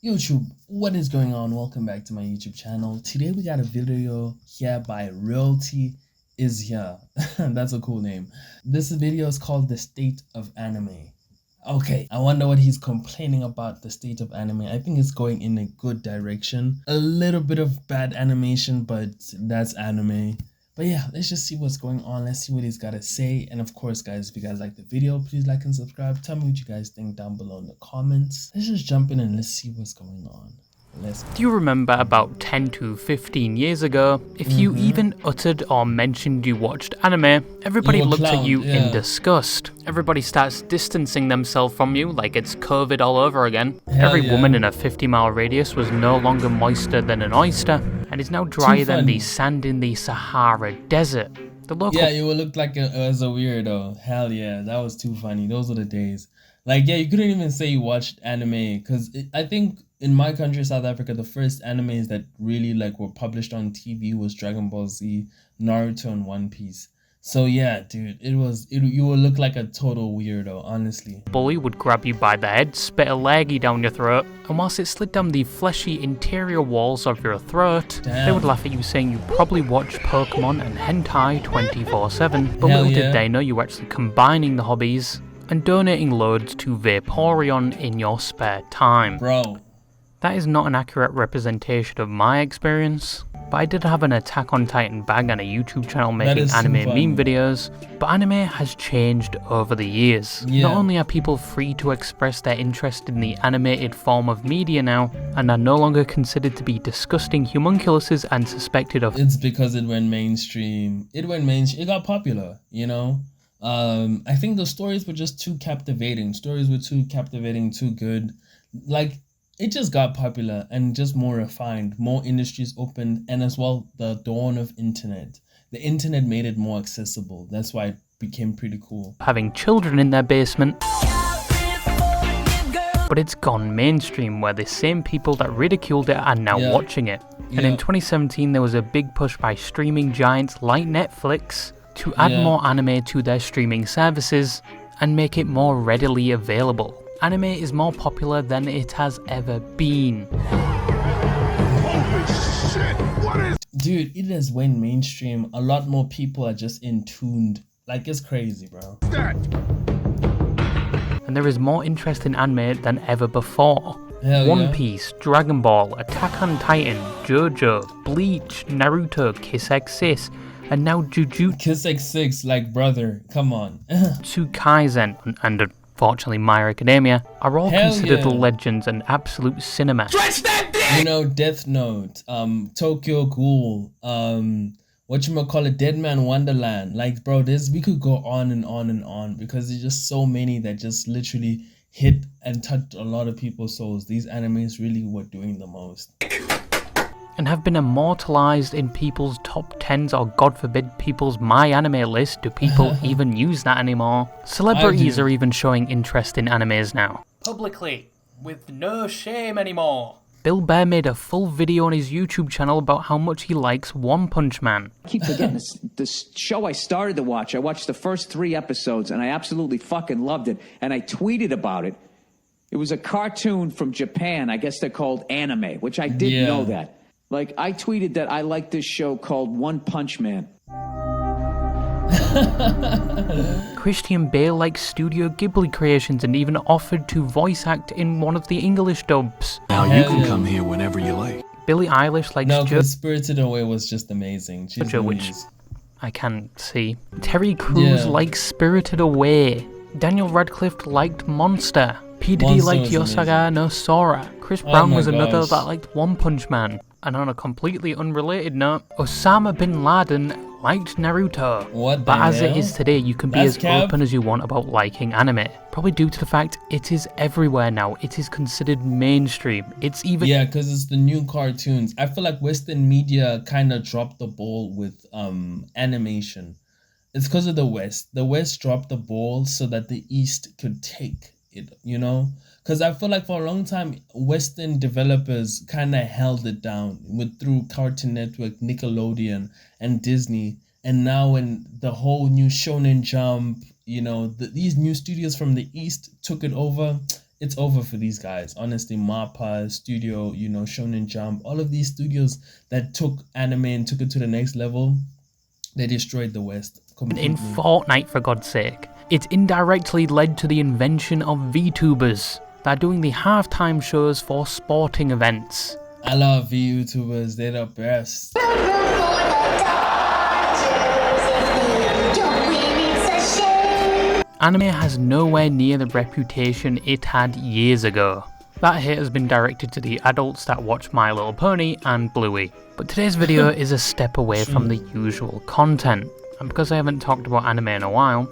YouTube, what is going on? Welcome back to my YouTube channel. Today we got a video here by Realty is here. That's a cool name. This video is called The State of Anime. Okay, I wonder what he's complaining about the state of anime. I think it's going in a good direction. A little bit of bad animation, but that's anime. But yeah, let's just see what's going on. Let's see what he's got to say. And of course, guys, if you guys like the video, please like and subscribe. Tell me what you guys think down below in the comments. Let's just jump in and let's see what's going on. Do you remember about 10 to 15 years ago, if you even uttered or mentioned you watched anime, everybody looked at you in disgust. Everybody starts distancing themselves from you like it's COVID all over again. Every woman in a 50-mile radius was no longer moister than an oyster, and is now drier than the sand in the Sahara Desert. The local you would look like as a weirdo. Hell yeah, that was too funny. Those were the days. Like, yeah, you couldn't even say you watched anime, because I think in my country, South Africa, the first animes that really were published on TV was Dragon Ball Z, Naruto, and One Piece. So yeah, dude, you would look like a total weirdo, honestly. Bully would grab you by the head, spit a leggy down your throat, and whilst it slid down the fleshy interior walls of your throat, they would laugh at you saying you probably watch Pokemon and hentai 24/7, but little did they know you were actually combining the hobbies and donating loads to Vaporeon in your spare time. Bro. That is not an accurate representation of my experience, but I did have an Attack on Titan bag and a YouTube channel making anime meme videos, but anime has changed over the years. Not only are people free to express their interest in the animated form of media now, and are no longer considered to be disgusting homunculuses and suspected of— It's because it went mainstream. It got popular, you know? I think the stories were just too captivating. Too good. Like, it just got popular and just more refined. More industries opened, and as well, the dawn of internet. The internet made it more accessible. That's why it became pretty cool. Having children in their basement. But it's gone mainstream, where the same people that ridiculed it are now watching it. And in 2017, there was a big push by streaming giants like Netflix to add more anime to their streaming services and make it more readily available. Anime is more popular than it has ever been. Holy shit, what is— Dude, it has went mainstream. A lot more people are just in tuned. Like, it's crazy, bro. that? And there is more interest in anime than ever before. Hell One Piece, Dragon Ball, Attack on Titan, JoJo, Bleach, Naruto, Kiss X Sis, and now Jujutsu Kiss X6, like, brother, come on. Kaisen, and unfortunately My Hero Academia, are all considered legends and absolute cinema. You know, Death Note, Tokyo Ghoul, Dead Man Wonderland. Like, bro, we could go on and on and on, because there's just so many that just literally hit and touched a lot of people's souls. These animes really were doing the most. And have been immortalized in people's top 10s, or God forbid people's My Anime list. Do people even use that anymore? Celebrities are even showing interest in animes now. Publicly, with no shame anymore. Bill Burr made a full video on his YouTube channel about how much he likes One Punch Man. I keep forgetting this show I started to watch. I watched the first 3 episodes and I absolutely fucking loved it. And I tweeted about it. It was a cartoon from Japan. I guess they're called anime, which I didn't know that. Like, I tweeted that I like this show called One Punch Man. Christian Bale likes Studio Ghibli creations and even offered to voice act in one of the English dubs. Now you can come here whenever you like. Billie Eilish likes Spirited Away was just amazing. which I can see. Terry Crews likes Spirited Away. Daniel Radcliffe liked Monster. P. Diddy liked Yosaga no Sora. Chris Brown was another that liked One Punch Man. And on a completely unrelated note, Osama bin Laden liked Naruto. But as it is today, you can be as open as you want about liking anime. Probably due to the fact it is everywhere now. It is considered mainstream. It's even— Yeah, because it's the new cartoons. I feel like Western media kind of dropped the ball with animation. It's because of the West. The West dropped the ball so that the East could take it, you know? Because I feel like for a long time, Western developers kind of held it down through Cartoon Network, Nickelodeon, and Disney. And now when the whole new Shonen Jump, you know, these new studios from the East took it over, it's over for these guys. Honestly, MAPPA Studio, you know, Shonen Jump, all of these studios that took anime and took it to the next level, they destroyed the West completely. In Fortnite, for God's sake. It's indirectly led to the invention of VTubers. They're doing the halftime shows for sporting events. I love VTubers, they're the best. Anime has nowhere near the reputation it had years ago. That hate has been directed to the adults that watch My Little Pony and Bluey. But today's video is a step away from the usual content. And because I haven't talked about anime in a while,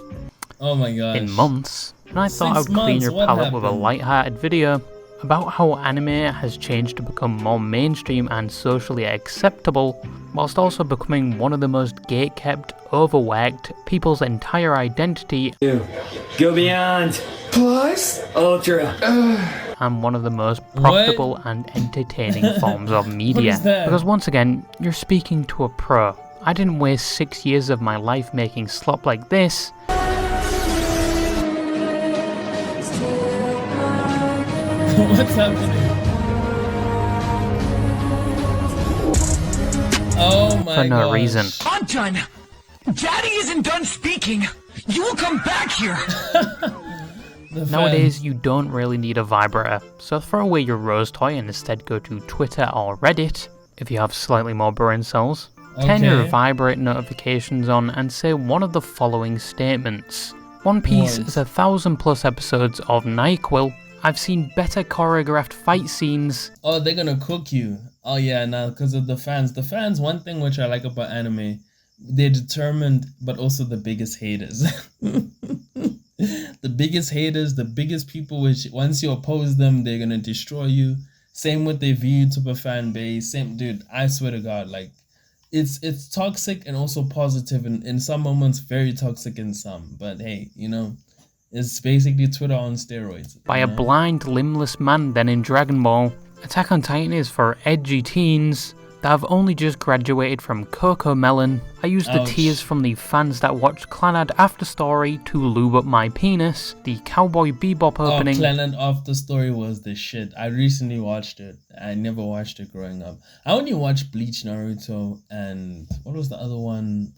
oh my gosh, in months, and I thought I would clean your What palate with a happened? light-hearted video about how anime has changed to become more mainstream and socially acceptable, whilst also becoming one of the most gate-kept, overworked, people's entire identity, Go beyond. Plus ultra. and one of the most profitable and entertaining forms of media. that? Because once again, you're speaking to a pro. I didn't waste 6 years of my life making slop like this. What's happening? Oh my god. For no reason. I'm done. Daddy isn't done speaking. You will come back here. Nowadays, you don't really need a vibrator, so throw away your rose toy and instead go to Twitter or Reddit, if you have slightly more brain cells. Turn your Okay. vibrate notifications on and say one of the following statements. One Piece What? is 1,000+ episodes of NyQuil. I've seen better choreographed fight scenes. Oh, they're gonna cook you. Oh yeah, now because of the fans. The fans, one thing which I like about anime, they're determined, but also the biggest haters. The biggest haters, the biggest people which once you oppose them, they're gonna destroy you. Same with the VTuber fan base. Same, dude. I swear to God, like it's toxic and also positive, and in some moments very toxic in some. But hey, you know, it's basically Twitter on steroids. By you a know? blind, limbless man than in Dragon Ball. Attack on Titan is for edgy teens that have only just graduated from Coco Melon. I used the Ouch. tears from the fans that watched Clannad After Story to lube up my penis, the Cowboy Bebop opening. Oh, Planet After Story was the shit. I recently watched it. I never watched it growing up. I only watched Bleach, Naruto, and what was the other one?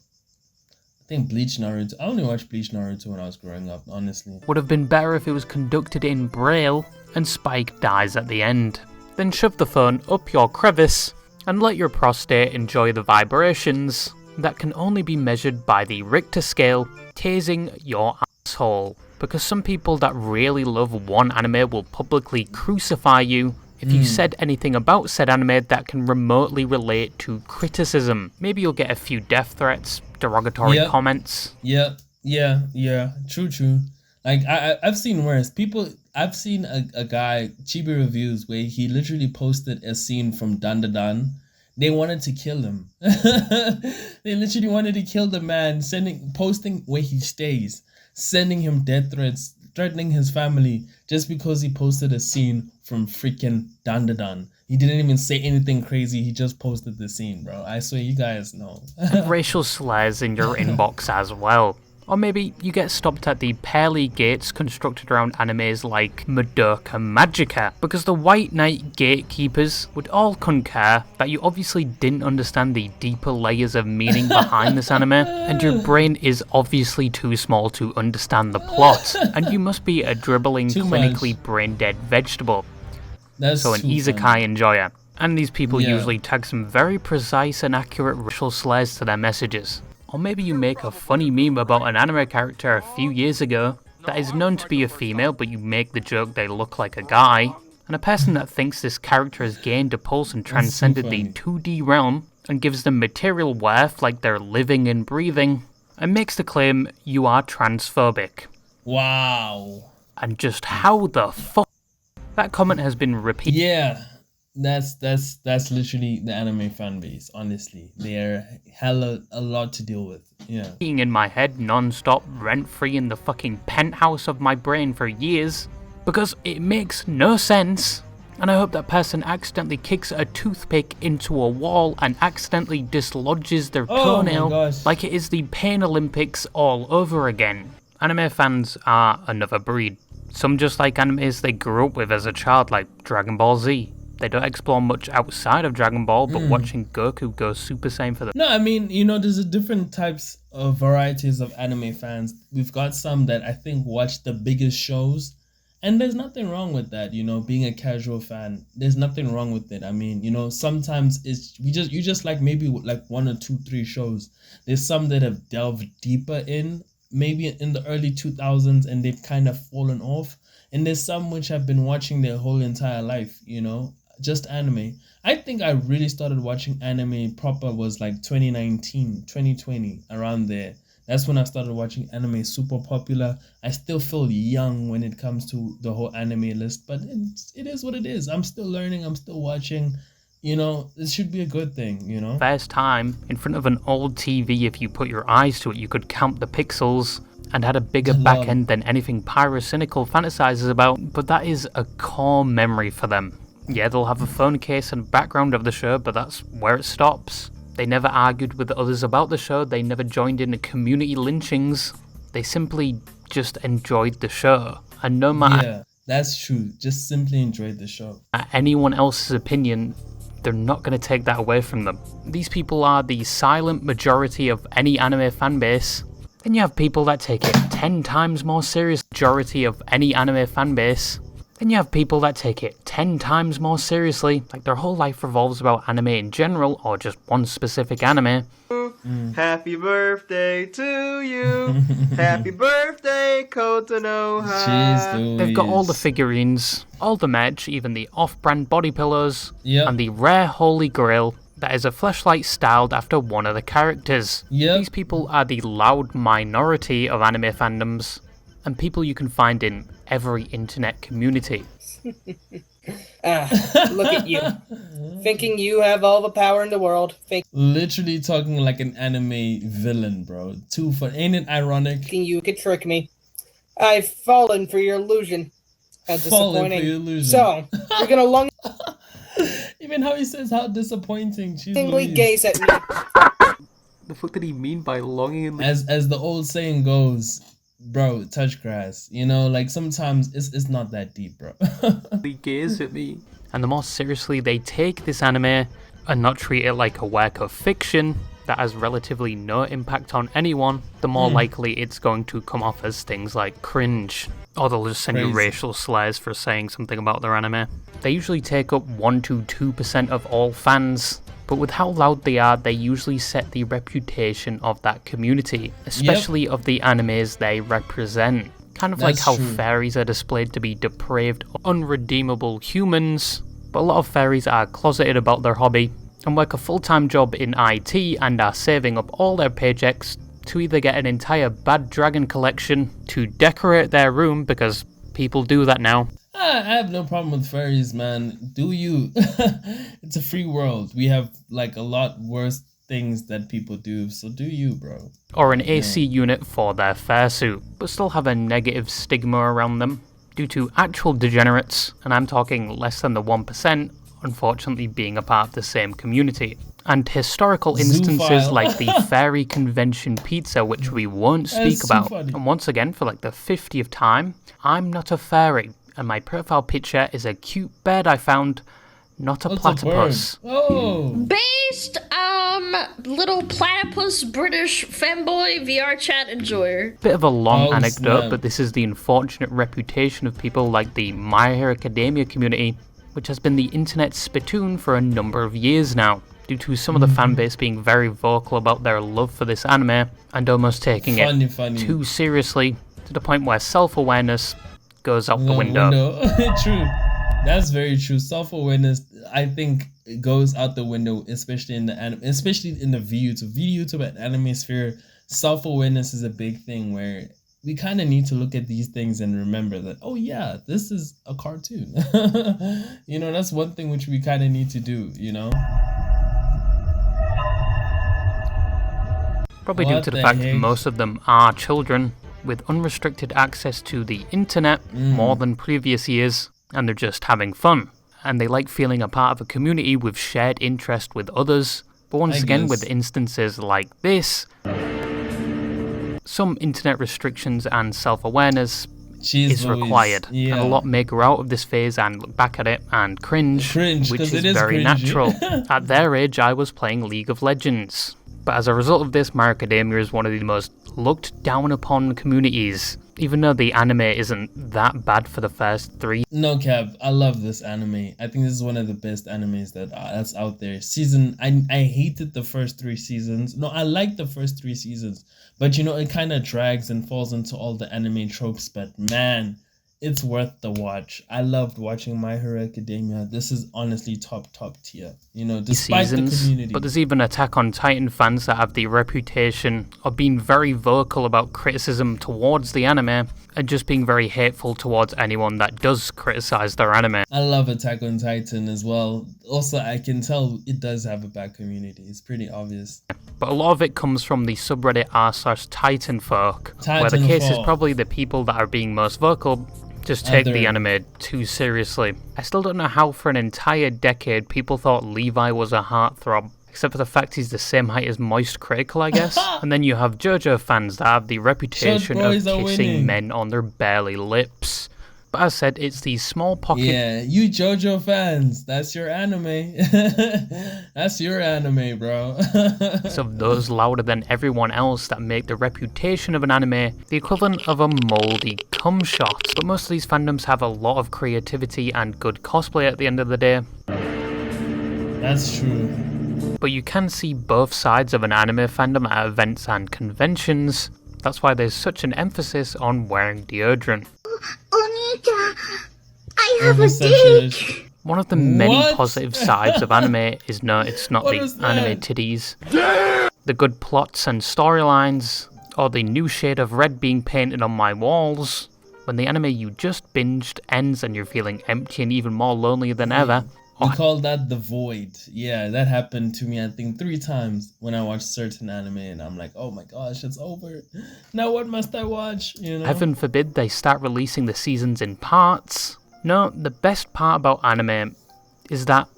I think Bleach, Naruto. I only watched Bleach, Naruto when I was growing up, honestly. Would have been better if it was conducted in Braille and Spike dies at the end. Then shove the phone up your crevice and let your prostate enjoy the vibrations that can only be measured by the Richter scale, tasing your asshole. Because some people that really love one anime will publicly crucify you if you said anything about said anime that can remotely relate to criticism. Maybe you'll get a few death threats, derogatory Yep. comments. Yeah. True. Like I've seen worse. I've seen a guy, Chibi Reviews, where he literally posted a scene from Dandadan. They wanted to kill him. They literally wanted to kill the man, posting where he stays, sending him death threats, threatening his family just because he posted a scene from freaking Dandadan. He didn't even say anything crazy. He just posted the scene, bro. I swear, you guys know. Racial slurs in your inbox as well. Or maybe you get stopped at the pearly gates constructed around animes like Madoka Magica, because the White Knight gatekeepers would all concur that you obviously didn't understand the deeper layers of meaning behind this anime, and your brain is obviously too small to understand the plot, and you must be a dribbling, Too clinically much. brain-dead vegetable, That's so an too isekai funny. enjoyer. And these people Yeah. usually tag some very precise and accurate racial slurs to their messages. Or maybe you make a funny meme about an anime character a few years ago that is known to be a female, but you make the joke they look like a guy, and a person that thinks this character has gained a pulse and transcended the funny. 2D realm and gives them material worth like they're living and breathing, and makes the claim you are transphobic. Wow. And just how the fuck that comment has been repeated. Yeah, that's literally the anime fan base. Honestly, they're hella a lot to deal with. Yeah. Being in my head non-stop, rent-free in the fucking penthouse of my brain for years, because it makes no sense, and I hope that person accidentally kicks a toothpick into a wall and accidentally dislodges their Oh my toenail gosh. like it is the Pain Olympics all over again. Anime fans are another breed. Some just like animes they grew up with as a child, like Dragon Ball Z. They don't explore much outside of Dragon Ball, but watching Goku go Super Saiyan for them. No, I mean, there's a different types of varieties of anime fans. We've got some that I think watch the biggest shows, and there's nothing wrong with that. Being a casual fan, there's nothing wrong with it. I mean, sometimes you just like maybe like 1 or 2, 3 shows. There's some that have delved deeper in, maybe in the early 2000s, and they've kind of fallen off. And there's some which have been watching their whole entire life, just anime. I think I really started watching anime proper was like 2019, 2020, around there. That's when I started watching anime super popular. I still feel young when it comes to the whole anime list, but it is what it is. I'm still learning, I'm still watching. It should be a good thing, First time in front of an old TV, if you put your eyes to it, you could count the pixels and had a bigger back end than anything Pyrocynical fantasizes about, but that is a core memory for them. Yeah, they'll have a phone case and background of the show, but that's where it stops. They never argued with others about the show, they never joined in community lynchings. They simply just enjoyed the show. And no matter... Yeah, that's true. Just simply enjoyed the show. Anyone else's opinion, they're not going to take that away from them. These people are the silent majority of any anime fanbase. Then you have people that take it 10 times more serious, majority of any anime fanbase. Then you have people that take it 10 times more seriously, like their whole life revolves about anime in general, or just one specific anime. Happy birthday to you. Happy birthday, Kotonoha. Jeez Louise. They've got all the figurines, all the merch, even the off-brand body pillows, and the rare holy grail that is a fleshlight styled after one of the characters. These people are the loud minority of anime fandoms, and people you can find in every internet community. Look at you. Thinking you have all the power in the world. Literally talking like an anime villain, bro. Too fun. Ain't it ironic? Thinking you could trick me. I've fallen for your illusion. How disappointing. So, you're gonna long... Even how he says how disappointing. gaze at me. The fuck did he mean by longing? As the old saying goes, bro, touch grass. Like sometimes it's not that deep, bro. He gaze at me. And the more seriously they take this anime and not treat it like a work of fiction that has relatively no impact on anyone, the more likely it's going to come off as things like cringe. Or they'll just send you racial slurs for saying something about their anime. They usually take up 1 to 2% of all fans, but with how loud they are, they usually set the reputation of that community, especially of the animes they represent. Kind of like how fairies are displayed to be depraved, unredeemable humans, but a lot of fairies are closeted about their hobby and work a full-time job in IT and are saving up all their paychecks to either get an entire bad dragon collection to decorate their room, because people do that now. I have no problem with fairies, man. Do you? It's a free world. We have like a lot worse things that people do, so do you, bro. Or an AC unit for their fursuit, but still have a negative stigma around them due to actual degenerates, and I'm talking less than the 1%, unfortunately being a part of the same community. And historical instances like the fairy convention pizza, which we won't speak about. And once again, for like the 50th time, I'm not a fairy, and my profile picture is a cute bird I found, not a platypus. Based, little platypus British femboy VR chat enjoyer. Bit of a long anecdote, but this is the unfortunate reputation of people like the My Hero Academia community, which has been the internet's spittoon for a number of years now, due to some of the fanbase being very vocal about their love for this anime and almost taking it too seriously, to the point where self-awareness goes out the window. True. That's very true. Self-awareness, I think, goes out the window, especially in the especially in the VTuber and anime sphere. Self-awareness is a big thing where we kind of need to look at these things and remember that, oh yeah, this is a cartoon. That's one thing which we kind of need to do, Probably due to the fact that most of them are children with unrestricted access to the internet more than previous years, and they're just having fun. And they like feeling a part of a community with shared interest with others. But once again, with instances like this, some internet restrictions and self-awareness is required. And a lot may grow out of this phase and look back at it and cringe, which is very natural. At their age, I was playing League of Legends. But as a result of this, My Hero Academia is one of the most looked down upon communities, even though the anime isn't that bad for the first 3. No cap, I love this anime. I think this is one of the best animes that's out there. I hated the first 3 seasons. No, I liked the first 3 seasons, but you know, it kind of drags and falls into all the anime tropes, but man, it's worth the watch. I loved watching My Hero Academia. This is honestly top tier, you know, despite the community. But there's even Attack on Titan fans that have the reputation of being very vocal about criticism towards the anime and just being very hateful towards anyone that does criticize their anime. I love Attack on Titan as well. Also, I can tell it does have a bad community. It's pretty obvious. But a lot of it comes from the subreddit r/Titanfolk, where the case is probably the people that are being most vocal just take the anime too seriously. I still don't know how for an entire decade people thought Levi was a heartthrob, except for the fact he's the same height as Moist Critical, I guess. And then you have JoJo fans that have the reputation of kissing men on their barely lips. But as I said, it's these small pockets. Yeah, you JoJo fans, that's your anime. That's your anime, bro. Of those louder than everyone else that make the reputation of an anime the equivalent of a moldy cum shot. But most of these fandoms have a lot of creativity and good cosplay at the end of the day. That's true. But you can see both sides of an anime fandom at events and conventions. That's why there's such an emphasis on wearing deodorant. I have a dick! One of the many positive sides of anime is no, it's not the anime titties. The good plots and storylines, or the new shade of red being painted on my walls. When the anime you just binged ends and you're feeling empty and even more lonely than ever. We call that the void. Yeah, that happened to me, I think, 3 times when I watched certain anime, and I'm like, oh my gosh, it's over. Now what must I watch? You know? Heaven forbid they start releasing the seasons in parts. No, the best part about anime is that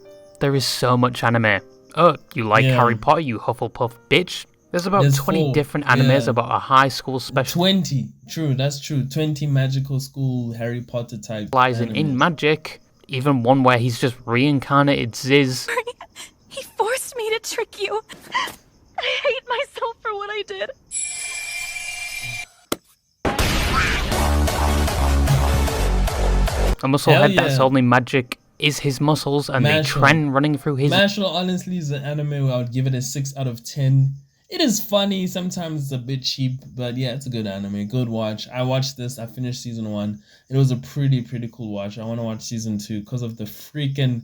there is so much anime. Oh, you like Harry Potter, you Hufflepuff bitch? There's about 20 different animes about a high school special. 20, true, that's true. 20 magical school Harry Potter type in magic. Even one where he's just reincarnated Ziz. He forced me to trick you. I hate myself for what I did. A musclehead that's only magic is his muscles and the trend running through his... Mashle honestly is an anime where I would give it a 6 out of 10. It is funny, sometimes it's a bit cheap, but yeah, it's a good anime, good watch. I watched this, I finished season 1. It was a pretty cool watch. I want to watch season 2 because of the freaking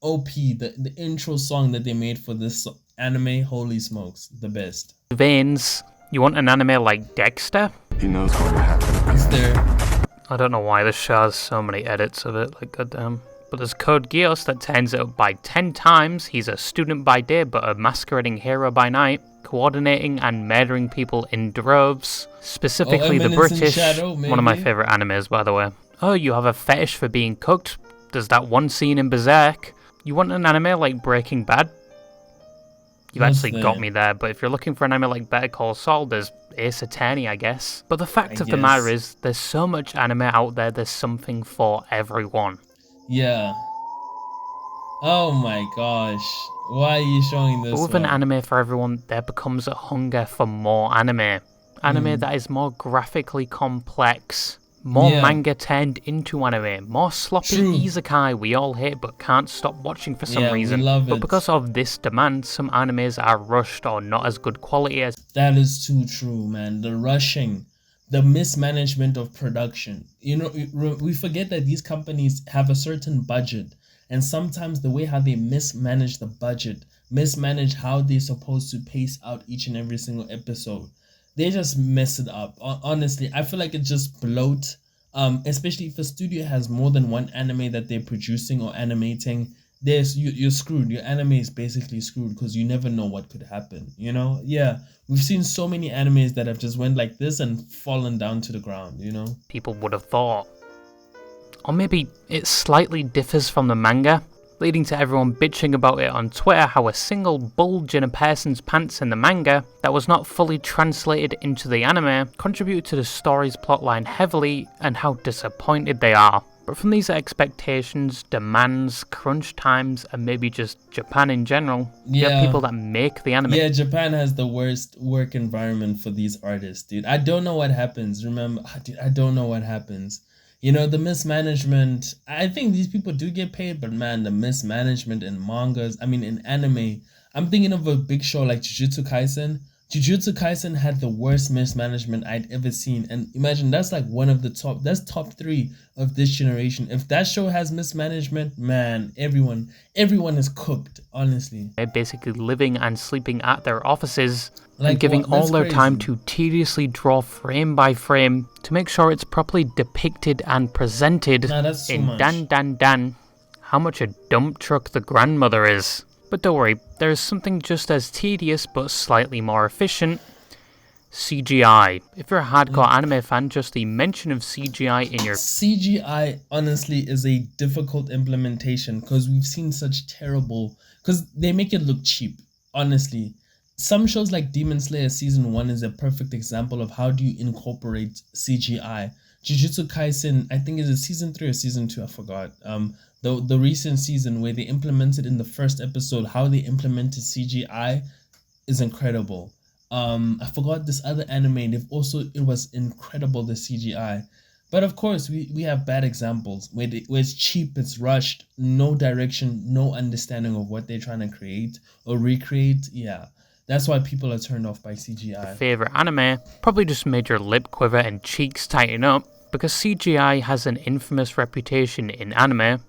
OP, the intro song that they made for this anime. Holy smokes, the best. Veins. You want an anime like Dexter? He knows what happened. Is there? I don't know why this show has so many edits of it, like goddamn. But there's Code Geass that turns it up by 10 times. He's a student by day, but a masquerading hero by night, coordinating and murdering people in droves. Specifically the British, one of my favourite animes, by the way. Oh, you have a fetish for being cooked? There's that one scene in Berserk. You want an anime like Breaking Bad? You've actually got me there, but if you're looking for an anime like Better Call Saul, there's Ace Attorney, I guess. But the fact of the matter is, there's so much anime out there, there's something for everyone. Yeah. Oh my gosh. Why are you showing this? But with an anime for everyone, there becomes a hunger for more anime. Anime that is more graphically complex. More manga turned into anime. More sloppy isekai we all hate but can't stop watching for some reason. We love it. But because of this demand, some animes are rushed or not as good quality as... That is too true, man. The rushing. The mismanagement of production. You know, we forget that these companies have a certain budget, and sometimes the way how they mismanage the budget, mismanage how they're supposed to pace out each and every single episode, they just mess it up. Honestly, I feel like it just bloat. Especially if a studio has more than one anime that they're producing or animating, you're screwed. Your anime is basically screwed because you never know what could happen, you know? Yeah, we've seen so many animes that have just went like this and fallen down to the ground, you know? People would have thought. Or maybe it slightly differs from the manga, leading to everyone bitching about it on Twitter how a single bulge in a person's pants in the manga that was not fully translated into the anime contributed to the story's plotline heavily and how disappointed they are. But from these expectations, demands, crunch times, and maybe just Japan in general, you have people that make the anime. Yeah, Japan has the worst work environment for these artists, dude. I don't know what happens. Remember, dude, I don't know what happens. You know, the mismanagement, I think these people do get paid, but man, the mismanagement in mangas, I mean, in anime, I'm thinking of a big show like Jujutsu Kaisen. Jujutsu Kaisen had the worst mismanagement I'd ever seen. And imagine, that's like one of the top 3 of this generation. If that show has mismanagement, man, everyone is cooked, honestly. They're basically living and sleeping at their offices and giving all their time to tediously draw frame by frame to make sure it's properly depicted and presented in Dan, how much a dump truck the grandmother is. But don't worry, there's something just as tedious but slightly more efficient: CGI. If you're a hardcore anime fan, just the mention of CGI in your... CGI, honestly, is a difficult implementation because we've seen such terrible... Because they make it look cheap, honestly. Some shows like Demon Slayer Season 1 is a perfect example of how do you incorporate CGI. Jujutsu Kaisen, I think is it Season 3 or Season 2, I forgot. The recent season where they implemented in the first episode, how they implemented CGI is incredible. I forgot this other anime, it was incredible, the CGI. But of course, we have bad examples where it's cheap, it's rushed, no direction, no understanding of what they're trying to create or recreate. Yeah, that's why people are turned off by CGI. Favorite anime probably just made your lip quiver and cheeks tighten up, because CGI has an infamous reputation in anime.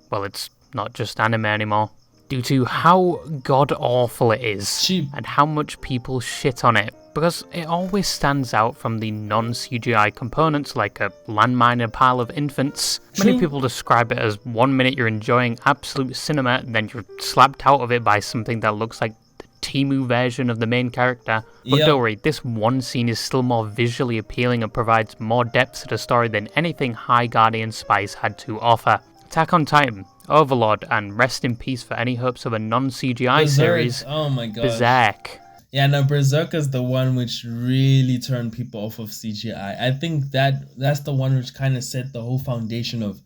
Well, it's not just anime anymore, due to how god-awful it is cheap, and how much people shit on it, because it always stands out from the non-CGI components like a landmine in a pile of infants. True. Many people describe it as 1 minute you're enjoying absolute cinema, and then you're slapped out of it by something that looks like the Temu version of the main character. But don't worry, this one scene is still more visually appealing and provides more depth to the story than anything High Guardian Spice had to offer. Attack on Titan, Overlord, and rest in peace for any hopes of a non-CGI series. Oh my god. Berserk. Yeah, no, Berserk is the one which really turned people off of CGI. I think that's the one which kind of set the whole foundation of,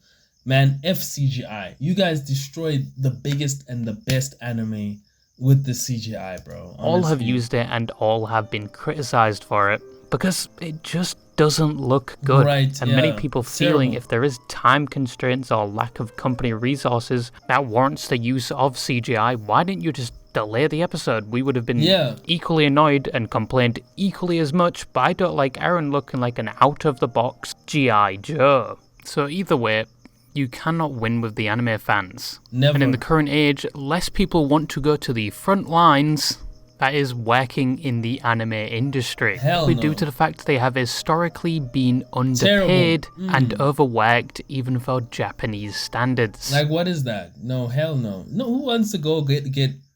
man, F CGI. You guys destroyed the biggest and the best anime with the CGI, bro. Honestly. All have used it and all have been criticized for it because it just doesn't look good. Right, and many people feeling if there is time constraints or lack of company resources that warrants the use of CGI, why didn't you just delay the episode? We would have been equally annoyed and complained equally as much, but I don't like Eren looking like an out-of-the-box G.I. Joe. So either way, you cannot win with the anime fans. Never. And in the current age, less people want to go to the front lines, that is, working in the anime industry. Due to the fact they have historically been underpaid and overworked even for Japanese standards. Like, what is that? No, hell no. No, who wants to go get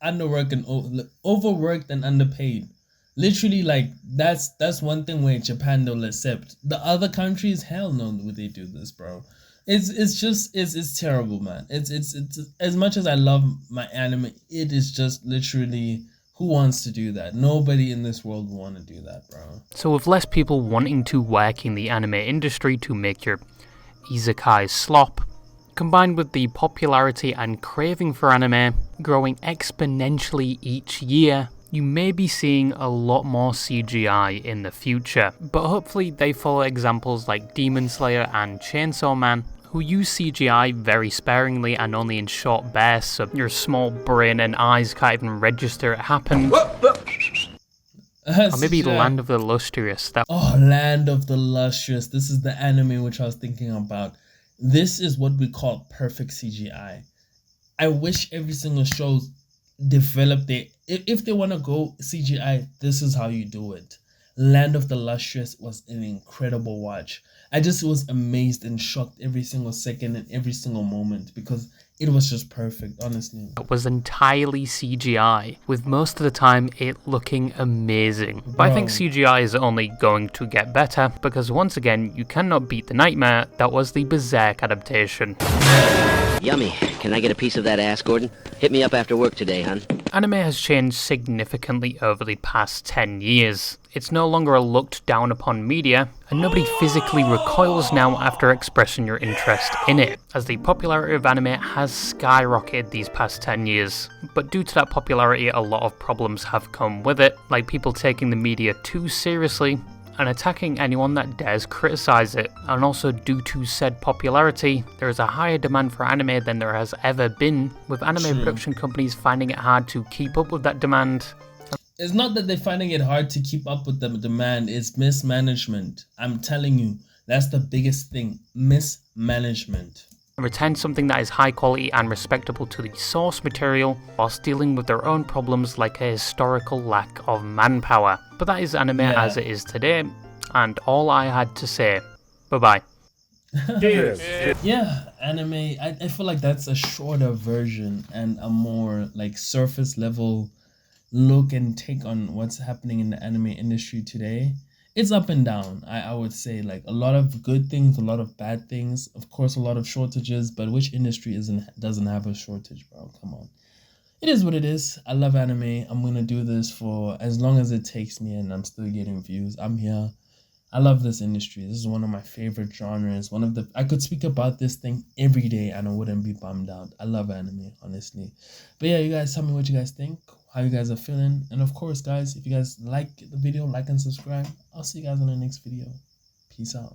underworked and overworked and underpaid? Literally, like, that's one thing where Japan don't accept. The other countries, hell no, would they do this, bro? It's terrible, man. It's as much as I love my anime, it is just literally, who wants to do that? Nobody in this world will want to do that, bro. So with less people wanting to work in the anime industry to make your isekai slop, combined with the popularity and craving for anime growing exponentially each year, you may be seeing a lot more CGI in the future. But hopefully they follow examples like Demon Slayer and Chainsaw Man, who use CGI very sparingly and only in short bursts, so your small brain and eyes can't even register it happened. Or maybe Land of the Lustrous. Land of the Lustrous. This is the anime which I was thinking about. This is what we call perfect CGI. I wish every single show developed it. If they want to go CGI, this is how you do it. Land of the Lustrous was an incredible watch. I just was amazed and shocked every single second and every single moment because it was just perfect, honestly. It was entirely CGI, with most of the time it looking amazing. But I think CGI is only going to get better because once again, you cannot beat the nightmare that was the Berserk adaptation. Yummy. Can I get a piece of that ass, Gordon? Hit me up after work today, hun. Anime has changed significantly over the past 10 years. It's no longer a looked down upon media, and nobody physically recoils now after expressing your interest in it, as the popularity of anime has skyrocketed these past 10 years. But due to that popularity, a lot of problems have come with it, like people taking the media too seriously and attacking anyone that dares criticize it. And also due to said popularity, there is a higher demand for anime than there has ever been, with anime production companies finding it hard to keep up with that demand. It's not that they're finding it hard to keep up with the demand, it's mismanagement. I'm telling you, that's the biggest thing, mismanagement. Retain something that is high quality and respectable to the source material, whilst dealing with their own problems like a historical lack of manpower. But that is anime as it is today, and all I had to say. Bye-bye. Yeah, anime, I feel like that's a shorter version and a more like surface level look and take on what's happening in the anime industry today. It's up and down. I would say, like, a lot of good things, a lot of bad things, of course a lot of shortages, but which industry doesn't have a shortage, bro? Come on. It is what it is. I love anime. I'm gonna do this for as long as it takes me, and I'm still getting views. I'm here. I love this industry. This is one of my favorite genres. I could speak about this thing every day and I wouldn't be bummed out. I love anime, honestly. But yeah, you guys tell me what you guys think, how you guys are feeling. And of course, guys, if you guys like the video, like and subscribe. I'll see you guys in the next video. Peace out.